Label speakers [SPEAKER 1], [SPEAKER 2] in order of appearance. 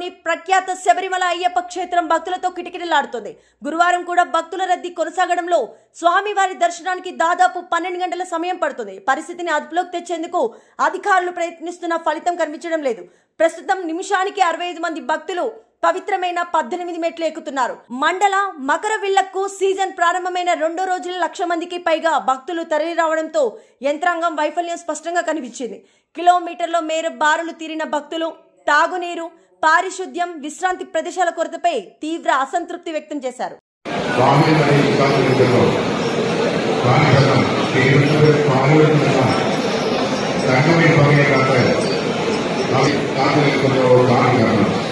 [SPEAKER 1] దేశంలోని ప్రఖ్యాత శబరిమల అయ్యప్ప క్షేత్రం భక్తులతో కిటకిటలాడుతోంది. గురువారం కూడా భక్తుల రద్దీ కొనసాగడంలో స్వామివారి దర్శనానికి దాదాపు 12 గంటల సమయం పడుతుంది. పరిస్థితిని అదుపులోకి తెచ్చేందుకు అధికారులు ప్రయత్నిస్తున్న ఫలితం కనిపించడం లేదు. ప్రస్తుతం నిమిషానికి 65 మంది భక్తులు పవిత్రమైన 18 మెట్లు ఎక్కుతున్నారు. మండల మకరవిళ్లకు సీజన్ ప్రారంభమైన 2వ రోజున 1,00,000 మందికి పైగా భక్తులు తరలి రావడంతో యంత్రాంగం వైఫల్యం స్పష్టంగా కనిపించింది. కిలోమీటర్ల మేర బారులు తీరిన భక్తులు తాగునీరు, పారిశుద్ధ్యం, విశ్రాంతి ప్రదేశాల కొరతపై తీవ్ర అసంతృప్తి వ్యక్తం చేశారు.
[SPEAKER 2] संगम